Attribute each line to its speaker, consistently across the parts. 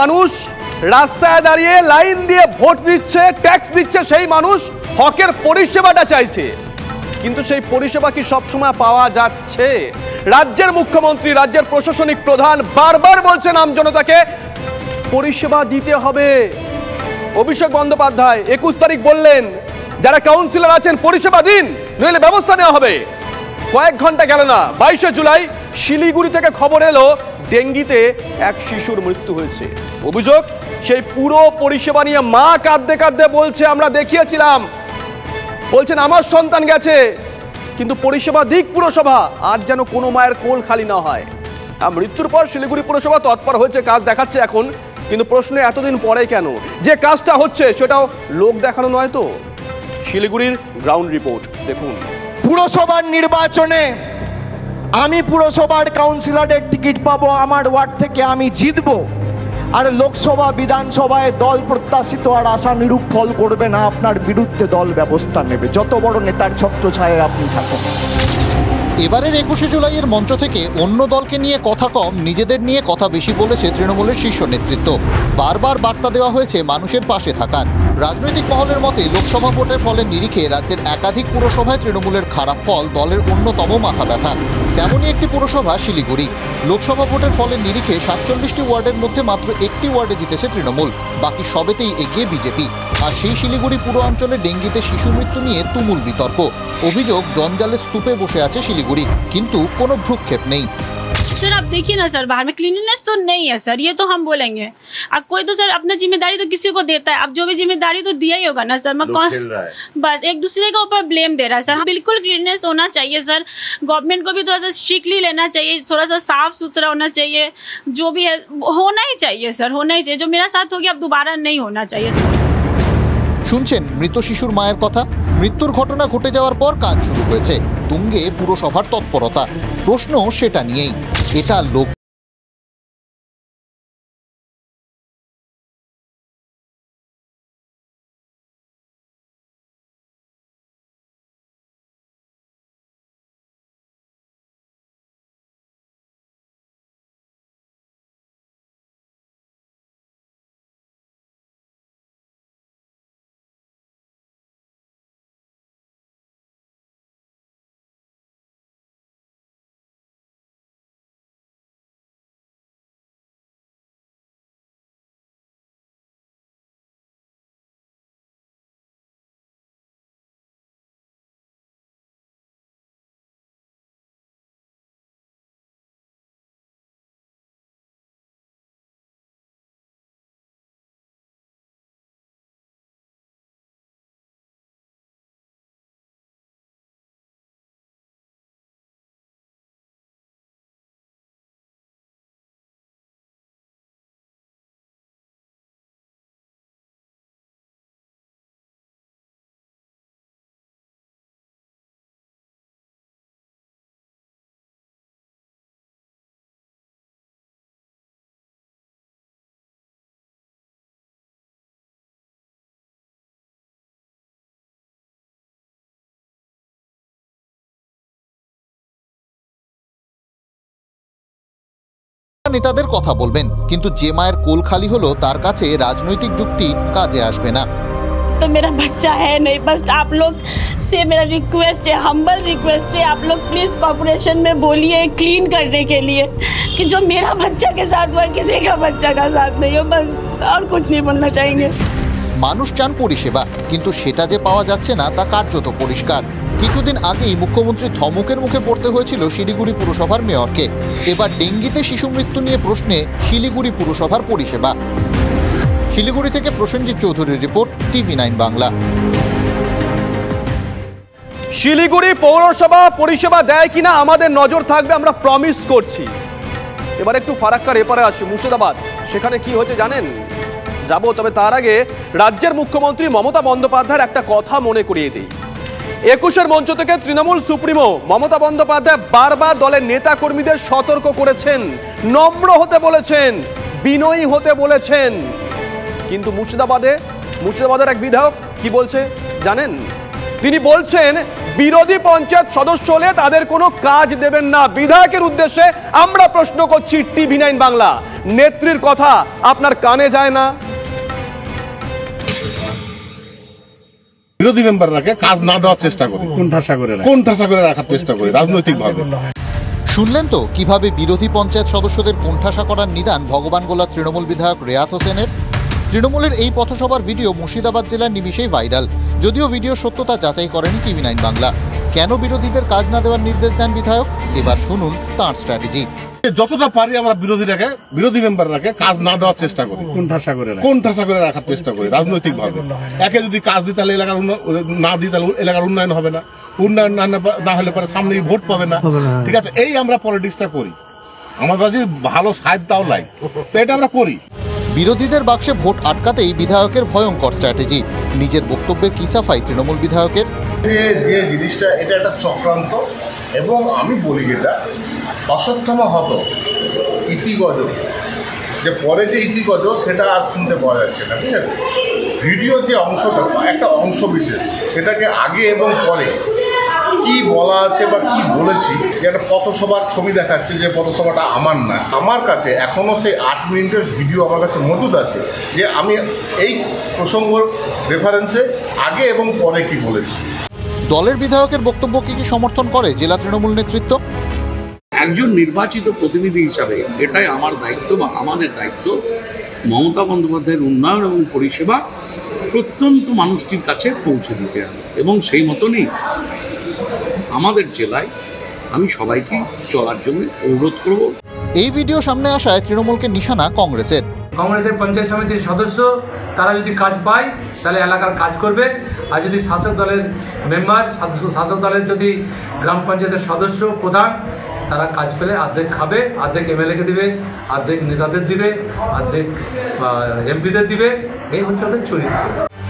Speaker 1: মানুষ রাস্তায় দাঁড়িয়ে লাইন দিয়ে ভোট দিচ্ছে, ট্যাক্স দিচ্ছে, সেই মানুষ হকের পরিষেবাটা চাইছে, কিন্তু সেই পরিষেবা কি সবসময় পাওয়া যাচ্ছে? রাজ্যের মুখ্যমন্ত্রী, রাজ্যের প্রশাসনিক প্রধান বারবার বলছেন আমজনতাকে পরিষেবা দিতে হবে। অভিষেক বন্দ্যোপাধ্যায় 21 তারিখ বললেন যারা কাউন্সিলর আছেন পরিষেবা দিন, নইলে ব্যবস্থা নেওয়া হবে। কয়েক ঘন্টা গেল না, 22শে জুলাই শিলিগুড়ি থেকে খবর এলো ডেঙ্গিতে এক শিশুর মৃত্যু হয়েছে। অভিযোগ সেই পুরো পরিষেবা নিয়ে মা কাঁদতে কাঁদতে বলছে আমরা দেখিয়েছিলাম, বলছেন আমার সন্তান গেছে, কিন্তু পরিষেবা দিক পুরসভা, আর যেন কোনো মায়ের কোল খালি না হয়। মৃত্যুর পর শিলিগুড়ি পুরসভা তৎপর হয়েছে, কাজ দেখাচ্ছে এখন, কিন্তু প্রশ্ন এতদিন পরে কেন? যে কাজটা হচ্ছে সেটাও লোক দেখানো নয় তো। শিলিগুড়ির গ্রাউন্ড রিপোর্ট দেখুন।
Speaker 2: পুরসভার নির্বাচনে আমি পুরসভার কাউন্সিলরের টিকিট পাবো, আমার ওয়ার্ড থেকে আমি জিতবো, আর লোকসভা বিধানসভায় দল প্রত্যাশিত আর আশানুরূপ ফল করবে না, আপনার বিরুদ্ধে দল ব্যবস্থা নেবে, যত বড় নেতার ছত্রছায়ায় আপনি থাকেন।
Speaker 3: এবারের 21শে জুলাইয়ের মঞ্চ থেকে অন্য দলকে নিয়ে কথা কম, নিজেদের নিয়ে কথা বেশি বলেছে তৃণমূলের শীর্ষ নেতৃত্ব। বারবার বার্তা দেওয়া হয়েছে মানুষের পাশে থাকার। রাজনৈতিক মহলের মতে লোকসভা ভোটের ফলের নিরিখে রাজ্যের একাধিক পুরসভায় তৃণমূলের খারাপ ফল দলের অন্যতম মাথা ব্যথা। তেমনই একটি পুরসভা শিলিগুড়ি। লোকসভা ভোটের ফলের নিরিখে 47টি ওয়ার্ডের মধ্যে মাত্র একটি ওয়ার্ডে জিতেছে তৃণমূল, বাকি সবেতেই এগিয়ে বিজেপি। আর সেই শিলিগুড়ি পুরো অঞ্চলে ডেঙ্গিতে শিশু মৃত্যু নিয়ে তুমুল বিতর্ক। অভিযোগ জঞ্জালের স্তূপে বসে আছে শিলিগুড়ি, কিন্তু কোনো ভ্রুক্ষেপ নেই।
Speaker 4: सर आप देखिए ना सर, बाहर में क्लीनलीनेस तो नहीं है सर, ये तो हम बोलेंगे। अब कोई तो सर अपना जिम्मेदारी तो किसी को देता है, अब जो भी जिम्मेदारी तो दिया ही होगा ना सर। मैं कौन बस एक दूसरे के ऊपर ब्लेम दे रहा है सर। बिल्कुल क्लीनलीनेस होना चाहिए सर, गवर्नमेंट को भी थोड़ा सा स्ट्रिक्टली लेना चाहिए, थोड़ा सा साफ सुथरा होना चाहिए, जो भी है होना ही चाहिए सर, होना ही चाहिए। जो मेरा साथ हो गया अब दोबारा नहीं होना चाहिए सर।
Speaker 3: শুনছেন মৃত শিশুর মায়ের কথা। মৃত্যুর ঘটনা ঘটে যাওয়ার পর কাজ শুরু হয়েছে, তুঙ্গে পুরসভার তৎপরতা। প্রশ্ন সেটা নিয়েই, এটা লোক নেতাদের কথা বলবেন, কিন্তু যে মায়ের কোল খালি হলো তার কাছে রাজনৈতিক যুক্তি কাজে আসবে না।
Speaker 4: तो मेरा बच्चा है नहीं, बस आप लोग से मेरा रिक्वेस्ट है, हम्बल रिक्वेस्ट है, आप लोग प्लीज कॉर्पोरेशन में बोलिए क्लीन करने के लिए कि जो मेरा बच्चा के साथ हुआ किसी का बच्चा का साथ नहीं हो, बस और कुछ नहीं बोलना चाहेंगे।
Speaker 3: মানুষ চান পরিষেবা, কিন্তু সেটা যে পাওয়া যাচ্ছে না তা কার্যত পরিষ্কার। কিছুদিন আগেই মুখ্যমন্ত্রী ধমকের মুখে পড়তে হয়েছিল শিলিগুড়ি পুরসভার মেয়রকে। এবার ডেঙ্গিতে শিশু মৃত্যু নিয়ে প্রশ্নে শিলিগুড়ি পুরসভার পরিষেবা। শিলিগুড়ি থেকে প্রসেনজিৎ চৌধুরীর রিপোর্ট, TV9 বাংলা।
Speaker 1: শিলিগুড়ি পৌরসভা পরিষেবা দেয় কিনা আমাদের নজর থাকবে, আমরা প্রমিস করছি। এবার একটু ফারাক্কার এপারে আসি, মুর্শিদাবাদ। সেখানে কি হয়েছে জানেন? যাব, তবে তার আগে রাজ্যের মুখ্যমন্ত্রী মমতা বন্দ্যোপাধ্যায়ের একটা কথা মনে করিয়ে দিই। 21-এর মঞ্চ থেকে তৃণমূল সুপ্রিমো মমতা বন্দ্যোপাধ্যায় বারবার দলের নেতা কর্মীদের সতর্ক করেছেন, নম্র হতে বলেছেন, বিনয়ী হতে বলেছেন। কিন্তু মুর্শিদাবাদের এক বিধায়ক কি বলছে জানেন? তিনি বলছেন বিরোধী পঞ্চায়েত সদস্য হলে তাদের কোনো কাজ দেবেন না। বিধায়কের উদ্দেশ্যে আমরা প্রশ্ন করছি TV9 বাংলা, নেত্রীর কথা আপনার কানে যায় না?
Speaker 5: বিরোধী মেম্বাররাকে কাজ না দেওয়ার চেষ্টা করি, কোণঠাসা করে রাখার চেষ্টা করি রাজনৈতিকভাবে।
Speaker 3: শুনলেন তো কিভাবে বিরোধী পঞ্চায়েত সদস্যদের কোণঠাসা করার নিদান ভগবানগোলার তৃণমূল বিধায়ক রেয়াত হোসেনের। তৃণমূলের এই পথসভার ভিডিও মুর্শিদাবাদ জেলার নিমিষেই ভাইরাল, যদিও ভিডিও সত্যতা যাচাই করেনি TV9 বাংলা। কেন বিরোধীদের কাজ না দেওয়ার নির্দেশ দেন বিধায়ক, এবার শুনুন তাঁর স্ট্র্যাটেজি।
Speaker 5: যতটা পারি আমরা বিরোধী মেম্বাররাকে কাজ না দেওয়ার চেষ্টা করি, কোণঠাসা করে রাখার চেষ্টা করি রাজনৈতিকভাবে। একে যদি কাজ দিই তাহলে এলাকার না দিই তাহলে এলাকার উন্নয়ন হবে না, উন্নয়ন না হলে পরে সামনে ভোট পাবে না। ঠিক আছে, এই আমরা পলিটিক্সটা করি, আমাদের যদি ভালো সাইড তাও লাই, তো এটা আমরা করি।
Speaker 3: বিরোধীদের বাক্সে ভোট আটকাতেই বিধায়কের ভয়ঙ্কর স্ট্র্যাটেজি। নিজের বক্তব্যে কি সাফাই তৃণমূল বিধায়কের?
Speaker 6: যে জিনিসটা এটা একটা চক্রান্ত, এবং আমি বলি যেটা অশ্বত্থামা হত ইতিগজ, যে পরে যে ইতিগজ সেটা আর শুনতে পাওয়া যাচ্ছে না। ঠিক আছে, ভিডিওর যে অংশটা একটা অংশ বিশেষ, সেটাকে আগে এবং পরে কি বলা আছে বা কি বলেছি, যে একটা পথসভার ছবি দেখাচ্ছে যে পথসভাটা আমার না। আমার কাছে এখনও সেই 8 মিনিটের ভিডিও আমার কাছে মজুদ আছে, যে আমি এই প্রসঙ্গ রেফারেন্সে আগে এবং পরে কি বলেছি।
Speaker 3: দলের বিধায়কের বক্তব্যকে কি সমর্থন করে জেলা তৃণমূল নেতৃত্ব?
Speaker 7: একজন নির্বাচিত প্রতিনিধি হিসাবে এটাই আমার দায়িত্ব বা আমাদের দায়িত্ব, মমতা বন্দ্যোপাধ্যায়ের উন্নয়ন এবং পরিষেবা প্রত্যন্ত মানুষটির কাছে পৌঁছে দিতে হবে, এবং সেই মতনই আমাদের জেলায় আমি সবাইকে চলার জন্য অনুরোধ করব।
Speaker 3: এই ভিডিও সামনে আসায় তৃণমূলকে নিশানা কংগ্রেসের।
Speaker 8: কংগ্রেসের পঞ্চায়েত সমিতির সদস্য তারা যদি কাজ পায় তাহলে এলাকার কাজ করবে, আর যদি শাসক দলের মেম্বার, শাসক দলের যদি গ্রাম পঞ্চায়েতের সদস্য প্রধান, তারা কাজ পেলে অর্ধেক খাবে, অর্ধেক MLA-কে দিবে, অর্ধেক নেতাদের দিবে, অর্ধেক MP-দের দিবে। এই হচ্ছে ওদের চরিত্র।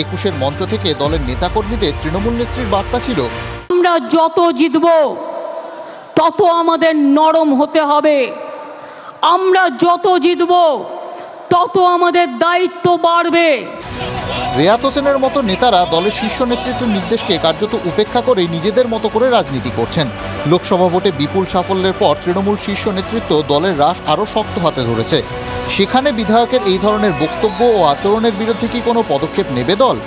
Speaker 3: 21-এর মঞ্চ থেকে দলের নেতাকর্মীদের তৃণমূল নেত্রীর বার্তা ছিল,
Speaker 9: আমরা যত জিতব তত আমাদের নরম হতে হবে, আমরা যত জিতব তত আমাদের দায়িত্ব বাড়বে।
Speaker 3: রেয়াত হোসেনের মতো নেতারা দলের শীর্ষ নেতৃত্বের নির্দেশকে কার্যত উপেক্ষা করে নিজেদের মতো করে রাজনীতি করছেন। লোকসভা ভোটে বিপুল সাফল্যের পর তৃণমূল শীর্ষ নেতৃত্ব দলের রাশ আরও শক্ত হাতে ধরেছে। সেখানে বিধায়কের এই ধরনের বক্তব্য ও আচরণের বিরুদ্ধে কি কোনো পদক্ষেপ নেবে দল?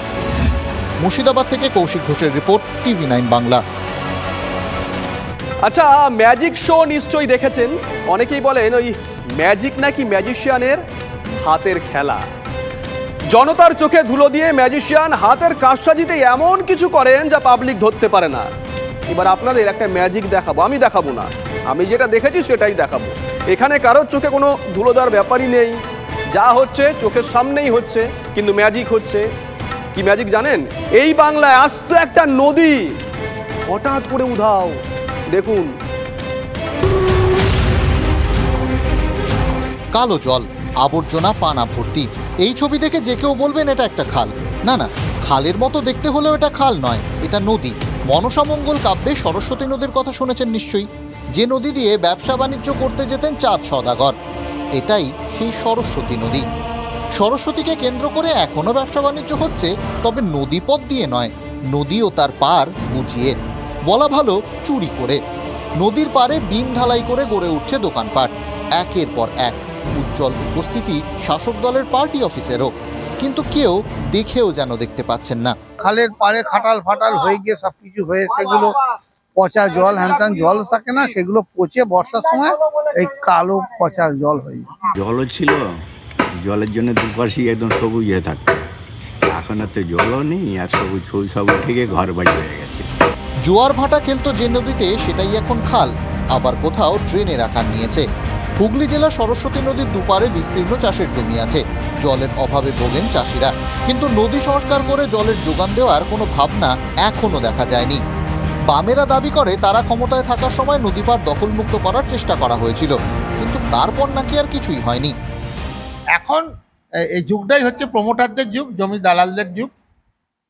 Speaker 3: মুর্শিদাবাদ থেকে কৌশিক ঘোষের রিপোর্ট, TV9 বাংলা।
Speaker 1: আচ্ছা, ম্যাজিক শো নিশ্চয়ই দেখেছেন। অনেকেই বলেন ওই ম্যাজিক নাকি ম্যাজিশিয়ানের হাতের খেলা। জনতার চোখে ধুলো দিয়ে ম্যাজিশিয়ান হাতের কারসাজিতে এমন কিছু করেন যা পাবলিক ধরতে পারে না। এবার আপনাদের একটা ম্যাজিক দেখাবো, আমি দেখাবো না, আমি যেটা দেখেছি সেটাই দেখাবো। এখানে কারোর চোখে কোনো ধুলো দেওয়ার ব্যাপারই নেই, যা হচ্ছে চোখের সামনেই হচ্ছে, কিন্তু ম্যাজিক হচ্ছে। কি ম্যাজিক জানেন? এই বাংলায় আস্ত একটা নদী হঠাৎ করে উধাও, দেখুন।
Speaker 3: কালো জল, আবর্জনা পানা ভর্তি। এই ছবি দেখে যে কেউ বলবেন এটা একটা খাল। না না, খালের মতো দেখতে হলেও এটা খাল নয়, এটা নদী। মনসামঙ্গল কাব্যে সরস্বতী নদীর কথা শুনেছেন নিশ্চয়ই, যে নদী দিয়ে ব্যবসা বাণিজ্য করতে যেতেন চাঁদ সওদাগর। এটাই সেই সরস্বতী নদী। সরস্বতীকে কেন্দ্র করে এখনো ব্যবসা বাণিজ্য হচ্ছে, তবে নদীপথ দিয়ে নয়, নদী ও তার পার বুঝিয়ে, বলা ভালো চুরি করে। নদীর পাড়ে বিম ঢালাই করে গড়ে উঠছে দোকানপাট, একের পর এক। উজ্জ্বল উপস্থিতি শাসক দলের পার্টি অফিসেরও, কিন্তু কেউ দেখেও যেন দেখতে পাচ্ছেন না।
Speaker 10: খালের পাড়ে খাটাল ফাটাল হয়ে গিয়ে সবকিছু হয়ে সেগুলো পচা জল, হ্যান জল থাকে না, সেগুলো পচে বর্ষার সময় এই কালো পচা জল হয়ে যায়।
Speaker 11: জলও ছিল, জলের জন্য দুপাশেই একদম সবুজ হয়ে থাকতো। এখন তো জলও নেই, আর সবুজ সবুজ থেকে ঘর বাড়ি হয়ে গেছে।
Speaker 3: জোয়ার ভাটা খেলতো যে নদীতে, সেটাই এখন খাল, আবার কোথাও ড্রেনের আকার নিয়েছে। হুগলি জেলার সরস্বতী নদীর দুপারে বিস্তীর্ণ চাষের জমি আছে, জলের অভাবে ভোগেন চাষিরা, কিন্তু নদী সংস্কার করে জলের যোগান দেওয়ার কোনো ভাবনা এখনো দেখা যায়নি। বামেরা দাবি করে তারা ক্ষমতায় থাকার সময় নদী পাড় দখলমুক্ত করার চেষ্টা করা হয়েছিল, কিন্তু তারপর নাকি আর কিছুই হয়নি।
Speaker 10: এখন এই যুগটাই হচ্ছে প্রমোটারদের যুগ, জমি দালালদের যুগ।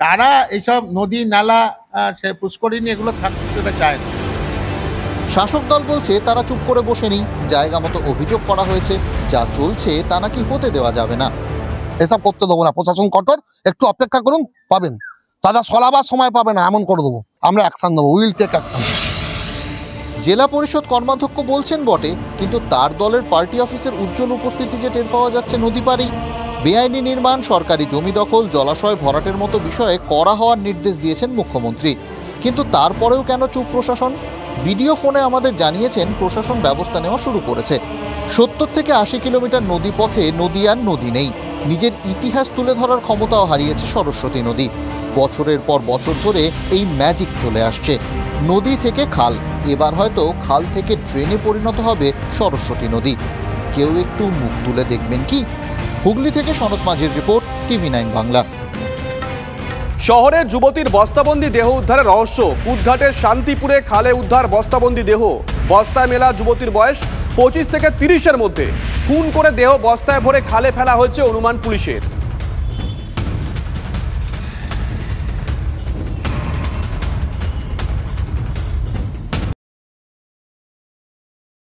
Speaker 10: তারা এইসব নদী নালা সে পুষ্করিণী এগুলো থাকতে সেটা চায় না।
Speaker 3: শাসক দল বলছে তারা চুপ করে বসেনি, জায়গা মতো অভিযোগ করা হয়েছে, যা চলছে তা নাকি হতে দেওয়া যাবে না।
Speaker 12: এসব করতে দেবো না, প্রশাসন কঠোর, একটু অপেক্ষা করুন, পাবেন। তারা সলাবার সময় পাবে না, এমন করে দেবো। আমরা অ্যাকশন নেবো, উইল টেক অ্যাকশন।
Speaker 3: জেলা পরিষদ কর্মাধ্যক্ষ বলছেন বটে, কিন্তু তার দলের পার্টি অফিসের উজ্জ্বল উপস্থিতি যে টের পাওয়া যাচ্ছে নদী পাড়েই। বেআইনি নির্মাণ, সরকারি জমি দখল, জলাশয় ভরাটের মতো বিষয়ে কড়া হওয়ার নির্দেশ দিয়েছেন মুখ্যমন্ত্রী, কিন্তু তারপরেও কেন চুপ প্রশাসন? ভিডিও ফোনে আমাদের জানিয়েছেন প্রশাসন ব্যবস্থা নেওয়া শুরু করেছে। 70 থেকে 80 কিলোমিটার নদী পথে নদী আর নদী নেই। নিজের ইতিহাস তুলে ধরার ক্ষমতাও হারিয়েছে সরস্বতী নদী। বছরের পর বছর ধরে এই ম্যাজিক চলে আসছে। নদী থেকে খাল, এবার হয়তো খাল থেকে ড্রেনে পরিণত হবে সরস্বতী নদী। কেউ একটু মুখ তুলে দেখবেন কি? হুগলি থেকে সনৎ মাঝির রিপোর্ট, TV9 বাংলা।
Speaker 1: শহরের যুবতীর বস্তাবন্দি দেহ উদ্ধারের রহস্য। কুদঘাটের শান্তিপুরে খালে উদ্ধার বস্তাবন্দি দেহ। বস্তায় মেলা যুবতীর বয়স 25 থেকে 30-এর মধ্যে। খুন করে দেহ বস্তায় ভরে খালে ফেলা হয়েছে অনুমান পুলিশের।